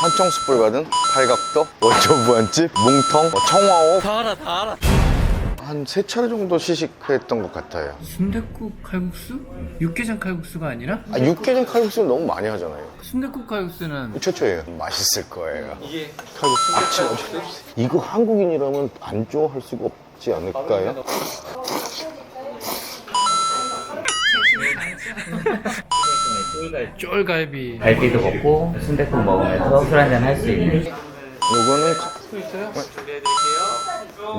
한청숯불가든, 팔각도, 원초부안집, 뭉텅, 청화옥 다 알아, 다 알아. 한 3차례 정도 시식했던 것 같아요. 순댓국 칼국수? 육개장 칼국수가 아니라? 육개장 칼국수는 너무 많이 하잖아요. 순댓국 칼국수는 최초예요. 맛있을 거예요. 이게 칼국수? 이거 한국인이라면 안 좋아할 수가 없지 않을까요? 쫄갈비. 갈비도 먹고 순댓국 먹으면서 술 한잔 할 수 있는. 이거는 수 있어요?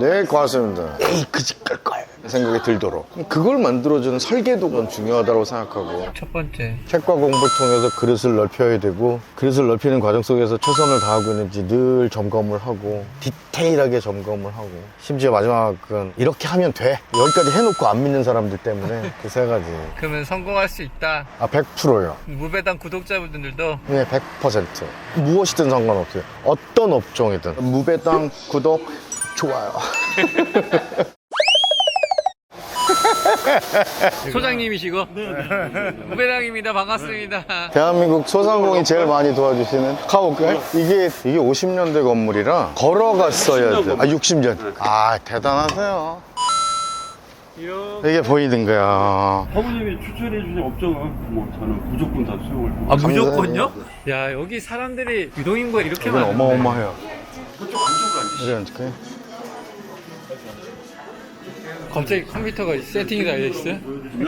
네, 고맙습니다. 에이, 그집 끌걸 생각이 들도록 그걸 만들어주는 설계도가 중요하다고 생각하고, 첫 번째. 책과 공부를 통해서 그릇을 넓혀야 되고, 그릇을 넓히는 과정 속에서 최선을 다하고 있는지 늘 점검을 하고, 디테일하게 점검을 하고, 심지어 마지막은 이렇게 하면 돼, 여기까지 해놓고 안 믿는 사람들 때문에 그 세 가지. 그러면 성공할 수 있다. 100%요. 무배당 구독자분들도 네, 100%. 무엇이든 상관없어요. 어떤 업종이든. 무배당, 구독, 좋아요. 소장님이시고 무배당입니다. 반갑습니다. 대한민국 소상공인 제일 많이 도와주시는 가볼까요? 이게 50년대 건물이라 걸어갔어야 돼. 60년. 대단하세요. 이게 보이는 거야. 사부님이 추천해주신 업종은 뭐 저는 무조건 다 수용을 해요. 아, 무조건요? 야, 여기 사람들이 유동인구가 이렇게 이건 많은데. 어마어마해요. 그쪽 안쪽으로 앉으시죠. 이리 앉을까요? 갑자기 컴퓨터가 세팅이 다 되어 있어요?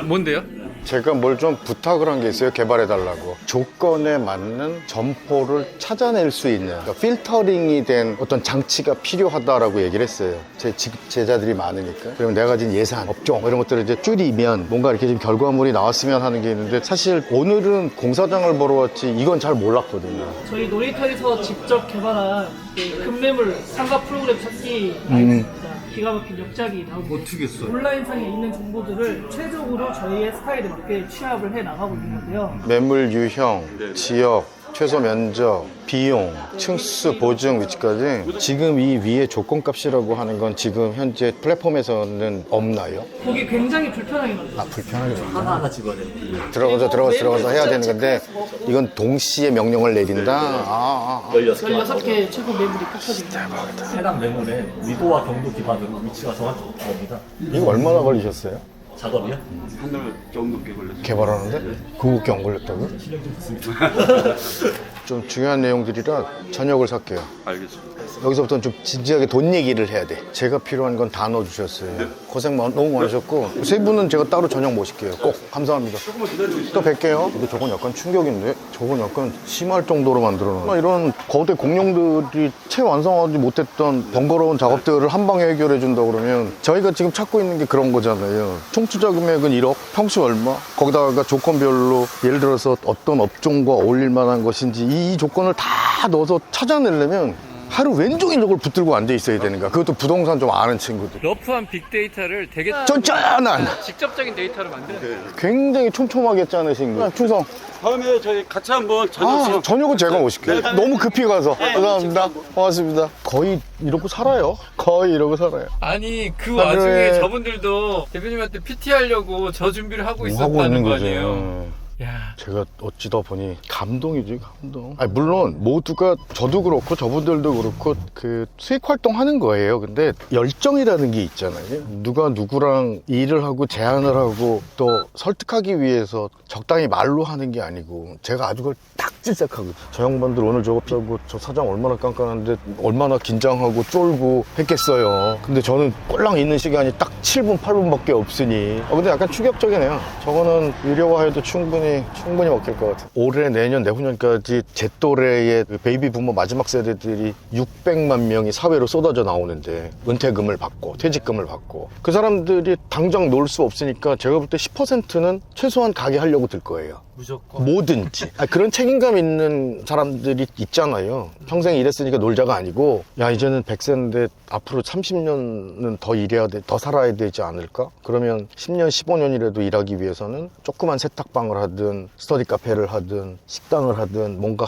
뭔데요? 제가 뭘 좀 부탁을 한 게 있어요. 개발해달라고. 조건에 맞는 점포를 찾아낼 수 있는, 그러니까 필터링이 된 어떤 장치가 필요하다라고 얘기를 했어요. 제 제자들이 많으니까. 그러면 내가 가진 예산, 업종 이런 것들을 이제 줄이면 뭔가 이렇게 좀 결과물이 나왔으면 하는 게 있는데, 사실 오늘은 공사장을 보러 왔지 이건 잘 몰랐거든요. 저희 놀이터에서 직접 개발한 그 급매물 상가 프로그램 찾기 있습니다. 기가 막힌 역작이 나오고, 어떻게 했어요? 온라인상에 있는 정보들을 최적으로 저희의 스타일에 맞게 취합을 해 나가고 있는 건데요. 매물 유형, 지역, 최소 면적, 비용, 층수 보증 위치까지 지금 이 위에 조건값이라고 하는 건 지금 현재 플랫폼에서는 없나요? 보기 굉장히 불편하게 만들어요. 불편하게 하나하나 집어야 돼. 들어가서 해야 되는 건데, 이건 동시에 명령을 내린다? 16개 최고 매물이 펼쳐집니다. 해당 매물의 위도와 경도 기반으로 위치가 정확히 나옵니다. 이거 얼마나 걸리셨어요? 작업이요? 한 달 좀 넘게 걸렸어요. 개발하는데? 그거밖에 안 걸렸다고요? 실력 좀 좋습니다. 좀 중요한 내용들이라 저녁을 살게요. 알겠습니다. 여기서부터는 좀 진지하게 돈 얘기를 해야 돼. 제가 필요한 건 다 넣어주셨어요. 고생 너무 많으셨고, 세 분은 제가 따로 저녁 모실게요. 꼭. 감사합니다. 또 뵐게요. 근데 저건 약간 충격인데? 저건 약간 심할 정도로 만들어놓은, 이런 거대 공룡들이 채 완성하지 못했던 번거로운 작업들을 한 방에 해결해 준다 그러면, 저희가 지금 찾고 있는 게 그런 거잖아요. 총 투자 금액은 1억, 평수 얼마, 거기다가 조건별로 예를 들어서 어떤 업종과 어울릴 만한 것인지 이 조건을 다 넣어서 찾아내려면 하루 왼종일 이걸 붙들고 앉아 있어야 되는 거야. 그것도 부동산 좀 아는 친구들. 러프한 빅데이터를 되게 쫀쫀한, 직접적인 데이터를 만드는 굉장히 촘촘하게 짜내신 거야. 충성. 다음에 저희 같이 한번 저녁 저녁은 제가 모실게요. 너무 급히 가서. 감사합니다. 고맙습니다. 거의 이러고 살아요. 거의 이러고 살아요. 아니, 그 하루에- 와중에 저분들도 대표님한테 PT 하려고 저 준비를 하고 뭐 있었다는 거 아니에요? 야, 제가 어찌다 보니 감동이지, 감동. 물론 모두가, 저도 그렇고 저분들도 그렇고 그 수익 활동 하는 거예요. 근데 열정이라는 게 있잖아요. 누가 누구랑 일을 하고 제안을 하고 또 설득하기 위해서 적당히 말로 하는 게 아니고, 제가 아주 그걸 딱 질색하고, 저 양반들 오늘 저거 짜고 저 사장 얼마나 깐깐한데 얼마나 긴장하고 쫄고 했겠어요. 근데 저는 꼴랑 있는 시간이 딱 7분 8분밖에 없으니 근데 약간 충격적이네요. 저거는 유료화해도 충분히 먹힐 것 같아요. 올해, 내년, 내후년까지 제 또래의 그 베이비 부모 마지막 세대들이 600만 명이 사회로 쏟아져 나오는데, 은퇴금을 받고 퇴직금을 받고, 그 사람들이 당장 놀 수 없으니까 제가 볼 때 10%는 최소한 가게 하려고 들 거예요. 무조건. 뭐든지. 그런 책임감 있는 사람들이 있잖아요. 평생 일했으니까 놀자가 아니고, 야, 이제는 100세인데 앞으로 30년은 더 일해야 돼, 더 살아야 되지 않을까? 그러면 10년, 15년이라도 일하기 위해서는 조그만 세탁방을 하든 스터디 카페를 하든 식당을 하든 뭔가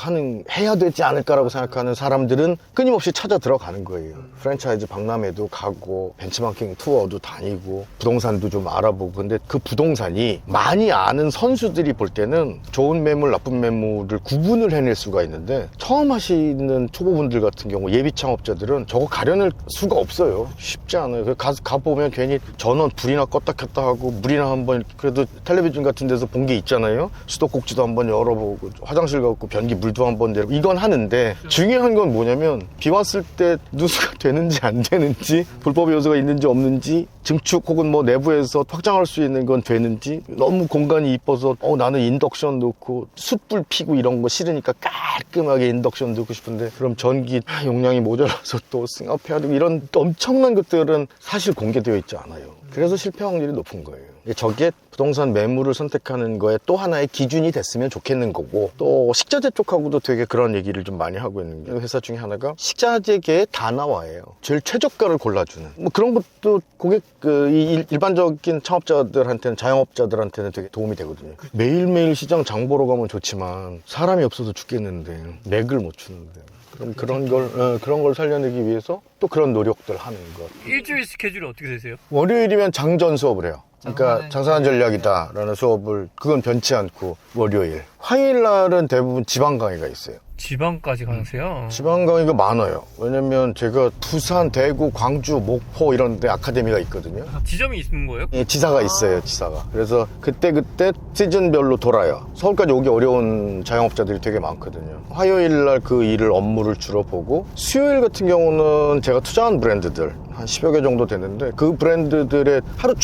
해야 되지 않을까라고 생각하는 사람들은 끊임없이 찾아 들어가는 거예요. 프랜차이즈 박람회도 가고 벤치마킹 투어도 다니고 부동산도 좀 알아보고. 근데 그 부동산이 많이 아는 선수들이 볼 때는 때는 좋은 매물, 나쁜 매물을 구분을 해낼 수가 있는데 처음 하시는 초보분들 같은 경우 예비 창업자들은 저거 가려낼 수가 없어요. 쉽지 않아요. 가보면 괜히 전원 불이나 껐다 켰다 하고 물이나 한번 그래도 텔레비전 같은 데서 본 게 있잖아요. 수도꼭지도 한번 열어보고 화장실 가고 변기 물도 한번 내리고 이건 하는데 중요한 건 뭐냐면 비 왔을 때 누수가 되는지 안 되는지 불법 요소가 있는지 없는지 증축 혹은 뭐 내부에서 확장할 수 있는 건 되는지 너무 공간이 이뻐서 나는 인덕션 넣고 숯불 피고 이런 거 싫으니까 깔끔하게 인덕션 넣고 싶은데 그럼 전기 용량이 모자라서 또 승합해야 되고 이런 엄청난 것들은 사실 공개되어 있지 않아요. 그래서 실패 확률이 높은 거예요. 저게 부동산 매물을 선택하는 거에 또 하나의 기준이 됐으면 좋겠는 거고 또 식자재 쪽하고도 되게 그런 얘기를 좀 많이 하고 있는 게 회사 중에 하나가 식자재계의 다나와예요. 제일 최저가를 골라주는 뭐 그런 것도 고객 일반적인 창업자들한테는 자영업자들한테는 되게 도움이 되거든요. 매일매일 시장 장 보러 가면 좋지만 사람이 없어서 죽겠는데 맥을 못 추는데 그런 걸 살려내기 위해서 또 그런 노력들 하는 것. 일주일 스케줄이 어떻게 되세요? 월요일이면 장전 수업을 해요. 그러니까 장사하는 전략이다라는 수업을 그건 변치 않고 월요일. 화요일 날은 대부분 지방 강의가 있어요. 지방까지 가세요? 지방 강의가 많아요. 왜냐면 제가 부산, 대구, 광주, 목포 이런 데 아카데미가 있거든요. 지점이 있는 거예요? 예, 지사가 있어요, 지사가. 그래서 그때 시즌별로 돌아요. 서울까지 오기 어려운 자영업자들이 되게 많거든요. 화요일 날 그 일을 업무를 주로 보고 수요일 같은 경우는 제가 투자한 브랜드들 한 10여 개 정도 되는데 그 브랜드들의 하루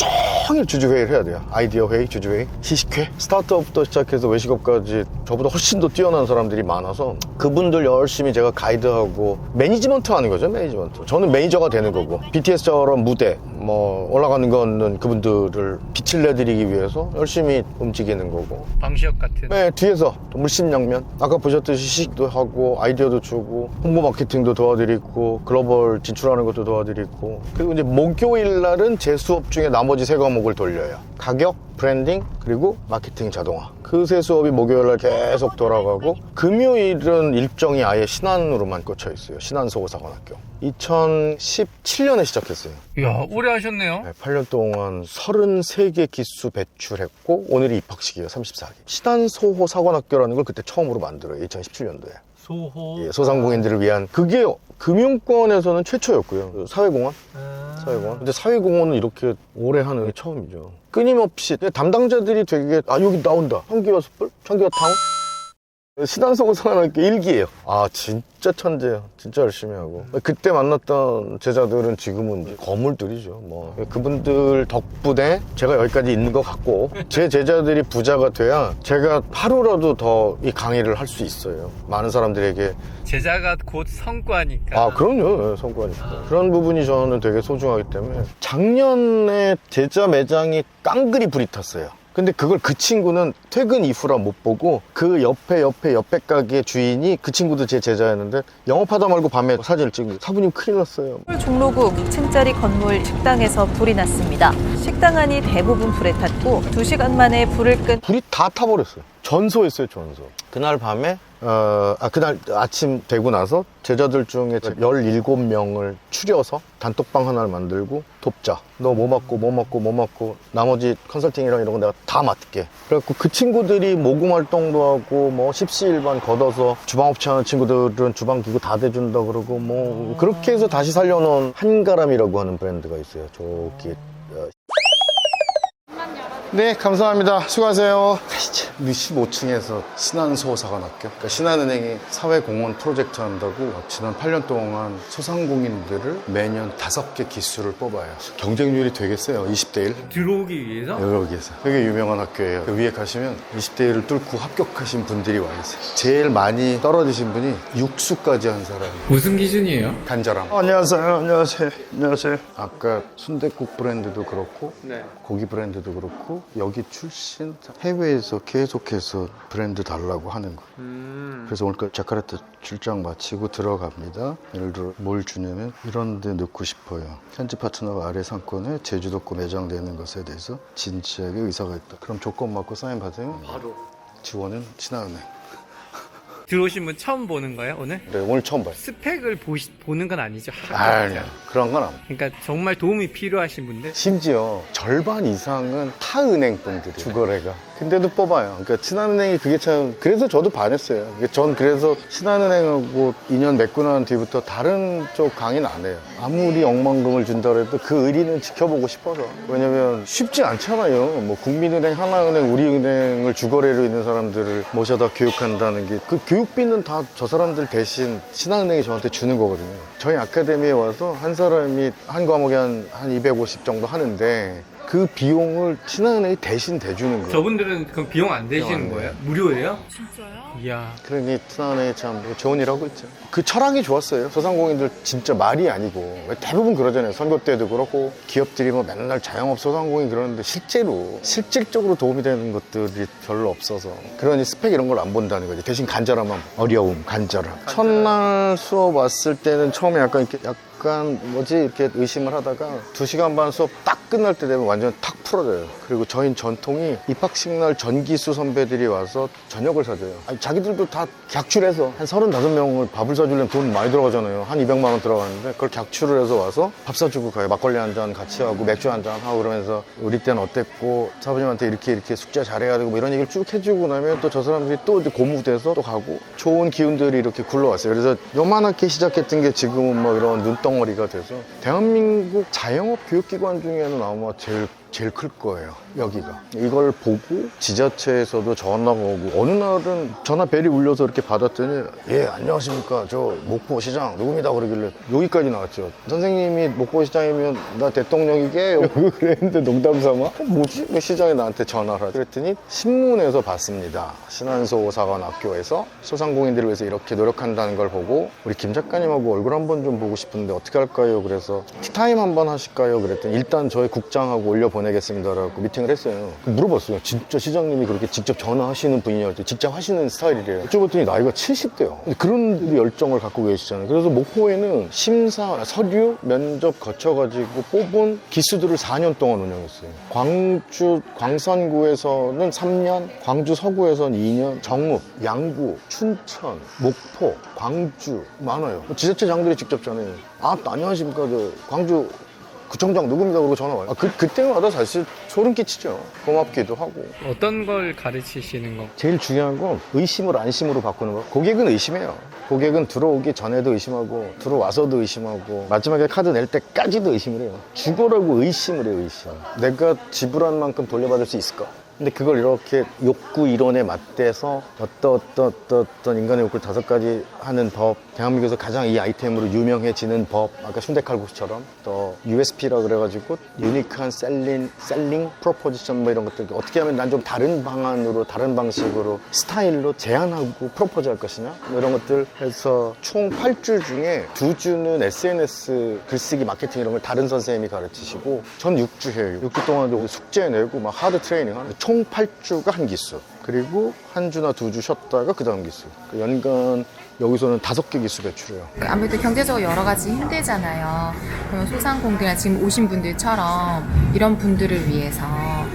종일 주주회의를 해야 돼요. 아이디어 회의, 주주회의, 시식회, 스타트업부터 시작해서 외식업까지 저보다 훨씬 더 뛰어난 사람들이 많아서 그분들 열심히 제가 가이드하고 매니지먼트 하는 거죠. 매니지먼트. 저는 매니저가 되는 거고 BTS처럼 무대 뭐 올라가는 거는 그분들을 빛을 내드리기 위해서 열심히 움직이는 거고 방시혁 같은. 네, 뒤에서 물심양면 아까 보셨듯이 시식도 하고 아이디어도 주고 홍보 마케팅도 도와드리고 글로벌 진출하는 것도 도와드리고 그리고 이제 목요일 날은 제 수업 중에 나머지 세 과목을 돌려요. 가격, 브랜딩, 그리고 마케팅 자동화. 그 세 수업이 목요일 날 계속 돌아가고 금요일은 일정이 아예 신안으로만 꽂혀 있어요. 신안소호사관학교. 2017년에 시작했어요. 이야, 오래 하셨네요. 네, 8년 동안 33개 기수 배출했고 오늘이 입학식이에요. 34기. 신안소호사관학교라는 걸 그때 처음으로 만들어요. 2017년도에. 소호. 예, 소상공인들을 위한 그게 금융권에서는 최초였고요. 사회공헌? 사회공헌. 근데 사회공헌은 이렇게 오래 하는 게 처음이죠. 끊임없이 담당자들이 되게 여기 나온다. 청기와 숯불? 청기와 탕? 신안소호사관학교 1기예요. 진짜 천재야. 진짜 열심히 하고. 그때 만났던 제자들은 지금은 거물들이죠. 뭐 그분들 덕분에 제가 여기까지 있는 것 같고 제 제자들이 부자가 돼야 제가 하루라도 더 이 강의를 할 수 있어요. 많은 사람들에게. 제자가 곧 성과니까. 그럼요. 성과니까. 그런 부분이 저는 되게 소중하기 때문에 작년에 제자 매장이 깡그리 불이 탔어요. 근데 그걸 그 친구는 퇴근 이후라 못 보고 그 옆에 가게 주인이 그 친구도 제 제자였는데 영업하다 말고 밤에 사진을 찍는 사부님 큰일 났어요. 서울 종로구 2층짜리 건물 식당에서 불이 났습니다. 식당 안이 대부분 불에 탔고 2시간 만에 불을 끈 불이 다 타버렸어요. 전소했어요, 전소. 그날 밤에 그날 아침 되고 나서 제자들 중에 17명을 추려서 단톡방 하나를 만들고 돕자. 너 뭐 맞고 나머지 컨설팅이랑 이런 거 내가 다 맡게. 그래갖고 그 친구들이 모금 활동도 하고 뭐 십시일반 걷어서 주방업체 하는 친구들은 주방 기구 다 대준다 그러고 뭐 그렇게 해서 다시 살려놓은 한가람이라고 하는 브랜드가 있어요. 저기 네, 감사합니다. 수고하세요. 가시죠. 15층에서 신안소호사관학교. 그러니까 신한은행이 사회공헌 프로젝트 한다고 지난 8년 동안 소상공인들을 매년 5개 기수를 뽑아요. 경쟁률이 되게 세요. 20대 1. 들어오기 위해서? 여기에서. 되게 유명한 학교예요. 그 위에 가시면 20대 1을 뚫고 합격하신 분들이 와 있어요. 제일 많이 떨어지신 분이 육수까지 한 사람이. 무슨 기준이에요? 간절함. 안녕하세요. 아까 순댓국 브랜드도 그렇고 고기 브랜드도 그렇고 여기 출신 해외에서 계속해서 브랜드 달라고 하는 거예요. 그래서 오늘 자카르타 출장 마치고 들어갑니다. 예를 들어 뭘 주냐면 이런 데 넣고 싶어요. 현지 파트너가 아래 상권에 제주도구 매장되는 것에 대해서 진지하게 의사가 있다. 그럼 조건 맞고 사인 받으면 바로 지원은 신한은행. 들어오신 분 처음 보는 거예요 오늘? 네, 오늘 처음 봐요. 스펙을 보는 건 아니죠? 아니요, 그런 건 아니에요. 그러니까 정말 도움이 필요하신 분들? 심지어 절반 이상은 타은행 분들이 주거래가. 근데도 뽑아요. 그러니까 신한은행이 그게 참, 그래서 저도 반했어요. 전 그래서 신한은행하고 인연 맺고 난 뒤부터 다른 쪽 강의는 안 해요. 아무리 억만금을 준다 해도 그 의리는 지켜보고 싶어서. 왜냐면 쉽지 않잖아요. 뭐 국민은행, 하나은행, 우리은행을 주거래로 있는 사람들을 모셔다 교육한다는 게 그 교육비는 다 저 사람들 대신 신한은행이 저한테 주는 거거든요. 저희 아카데미에 와서 한 사람이 한 과목에 한 250 정도 하는데 그 비용을 신한은행이 대신 대주는 거예요. 저분들은 그럼 비용 안 되시는 거예요? 무료예요? 진짜요? 이야. 그러니 신한은행이 참 좋은 일 하고 있죠. 그 철학이 좋았어요. 소상공인들 진짜 말이 아니고 대부분 그러잖아요. 선거 때도 그렇고 기업들이 뭐 맨날 자영업 소상공인 그러는데 실질적으로 도움이 되는 것들이 별로 없어서 그러니 스펙 이런 걸 안 본다는 거지. 대신 간절함만 어려움, 간절함. 첫날 수업 왔을 때는 처음에 약간 뭐지 이렇게 의심을 하다가 2시간 반 수업 딱 끝날 때 되면 완전 탁 풀어져요. 그리고 저희 전통이 입학식 날 전기수 선배들이 와서 저녁을 사줘요. 아니, 자기들도 다 객출해서 한 35명을 밥을 사주려면 돈 많이 들어가잖아요. 한 200만 원 들어가는데 그걸 객출을 해서 와서 밥 사주고 가요. 막걸리 한 잔 같이 하고 맥주 한 잔 하고 그러면서 우리 때는 어땠고 사부님한테 이렇게 숙제 잘해야 되고 뭐 이런 얘기를 쭉 해주고 나면 또 저 사람들이 또 이제 고무돼서 또 가고 좋은 기운들이 이렇게 굴러왔어요. 그래서 요만하게 시작했던 게 지금은 뭐 이런 눈덩어리가 돼서 대한민국 자영업 교육기관 중에는 아마 제일 클 거예요, 여기가. 이걸 보고 지자체에서도 전화가 오고 어느 날은 전화 벨이 울려서 이렇게 받았더니 예 안녕하십니까 저 목포시장 누굽니다 그러길래 여기까지 나왔죠. 선생님이 목포시장이면 나 대통령이게 그랬는데 농담삼아 뭐지? 왜 시장에 나한테 전화를 하지? 그랬더니 신문에서 봤습니다. 신한소사관학교에서 소상공인들을 위해서 이렇게 노력한다는 걸 보고 우리 김 작가님하고 얼굴 한번 좀 보고 싶은데 어떻게 할까요? 그래서 티타임 한번 하실까요? 그랬더니 일단 저희 국장하고 올려보내겠습니다라고 미팅을 했어요. 물어봤어요. 진짜 시장님이 그렇게 직접 전화하시는 분이냐 할 때 직접 하시는 스타일이래요. 여쭤봤더니 나이가 70대요. 그런 열정을 갖고 계시잖아요. 그래서 목포에는 심사, 서류, 면접 거쳐가지고 뽑은 기수들을 4년 동안 운영했어요. 광주 광산구에서는 3년, 광주 서구에서는 2년, 정읍, 양구, 춘천, 목포, 광주 많아요. 지자체장들이 직접 전해요. 아, 안녕하십니까. 저 광주 구청장 누굽니다 그러고 전화 와요. 그때마다 사실 소름 끼치죠. 고맙기도 하고. 어떤 걸 가르치시는 거? 제일 중요한 건 의심을 안심으로 바꾸는 거. 고객은 의심해요. 고객은 들어오기 전에도 의심하고 들어와서도 의심하고 마지막에 카드 낼 때까지도 의심을 해요. 죽어라고 의심을 해요. 의심. 내가 지불한 만큼 돌려받을 수 있을까? 근데 그걸 이렇게 욕구 이론에 맞대서 어떤 인간의 욕구를 5가지 하는 법, 대한민국에서 가장 이 아이템으로 유명해지는 법, 아까 순대칼국수처럼 또 USP라 그래가지고 유니크한 셀링 프로포지션 뭐 이런 것들 어떻게 하면 난 좀 다른 방안으로 다른 방식으로 스타일로 제안하고 프로포즈할 것이냐 뭐 이런 것들 해서 총 8주 중에 2주는 SNS 글쓰기 마케팅 이런 걸 다른 선생님이 가르치시고 전 6주 해요. 6주 동안 숙제 내고 막 하드 트레이닝 하는 총 8주가 한 기수. 그리고 한 주나 2주 쉬었다가 그 다음 기수. 연간 여기서는 5개 기수 배출해요. 아무래도 경제적으로 여러 가지 힘들잖아요. 그러면 소상공인이나 지금 오신 분들처럼 이런 분들을 위해서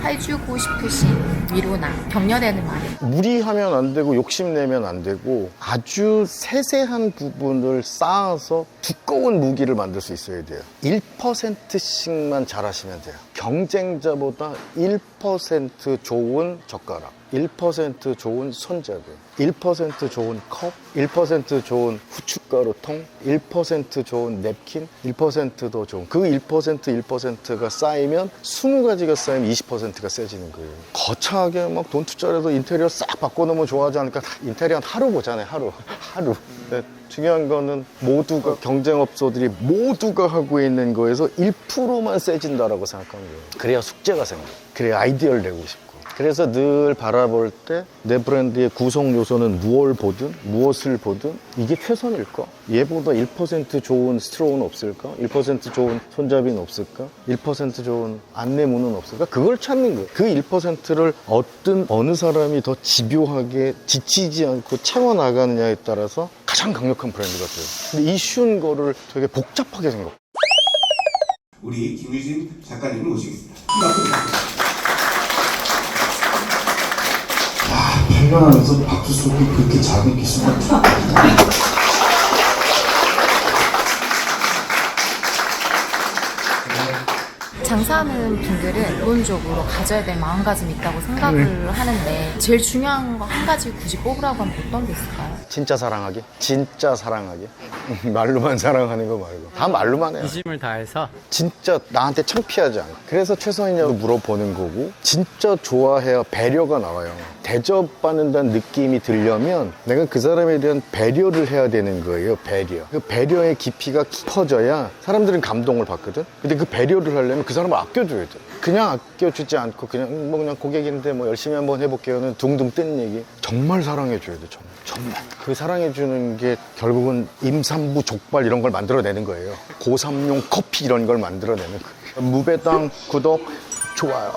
해주고 싶으신 위로나 격려되는 말. 무리하면 안 되고 욕심내면 안 되고 아주 세세한 부분을 쌓아서 두꺼운 무기를 만들 수 있어야 돼요. 1%씩만 잘하시면 돼요. 경쟁자보다 1% 좋은 젓가락, 1% 좋은 손잡이, 1% 좋은 컵, 1% 좋은 후춧가루통, 1% 좋은 냅킨, 1% 더 좋은 그 1%가 쌓이면 20가지가 쌓이면 20%가 세지는 거예요. 거창하게 막 돈 투자해서 인테리어 싹 바꿔놓으면 좋아하지 않을까? 인테리어는 하루 보잖아요. 하루. 네. 중요한 거는 모두가 경쟁업소들이 모두가 하고 있는 거에서 1%만 세진다라고 생각하는 거예요. 그래야 숙제가 생겨요. 그래야 아이디어를 내고 싶고. 그래서 늘 바라볼 때 내 브랜드의 구성 요소는 무엇을 보든 이게 최선일까? 얘보다 1% 좋은 스트로우는 없을까? 1% 좋은 손잡이는 없을까? 1% 좋은 안내문은 없을까? 그걸 찾는 거예요. 그 1%를 어느 사람이 더 집요하게 지치지 않고 채워나가느냐에 따라서 가장 강력한 브랜드가 돼요. 근데 이 쉬운 거를 되게 복잡하게 생각해요. 우리 김유진 작가님을 모시겠습니다. 일어나면서 박수 소리 그렇게 작은 기수가 장사하는 분들은 기본적으로 가져야 될 마음가짐이 있다고 생각을 하는데 제일 중요한 거 한 가지 굳이 뽑으라고 하면 어떤 게 있을까요? 진짜 사랑하게? 진짜 사랑하게? 말로만 사랑하는 거 말고 다 말로만 해요. 이심을 다해서 진짜 나한테 창피하지 않게. 그래서 최선이냐고 물어보는 거고 진짜 좋아해야 배려가 나와요. 대접받는다는 느낌이 들려면 내가 그 사람에 대한 배려를 해야 되는 거예요. 배려. 그 배려의 깊이가 깊어져야 사람들은 감동을 받거든. 근데 그 배려를 하려면 그 사람을 아껴줘야 돼. 그냥 아껴주지 않고 그냥 고객인데 뭐 열심히 한번 해볼게요는 둥둥 뜨는 얘기. 정말 사랑해줘야 돼. 정말. 그 사랑해주는 게 결국은 임산부 족발 이런 걸 만들어내는 거예요. 고3용 커피 이런 걸 만들어내는 거예요. 무배당 구독 좋아요.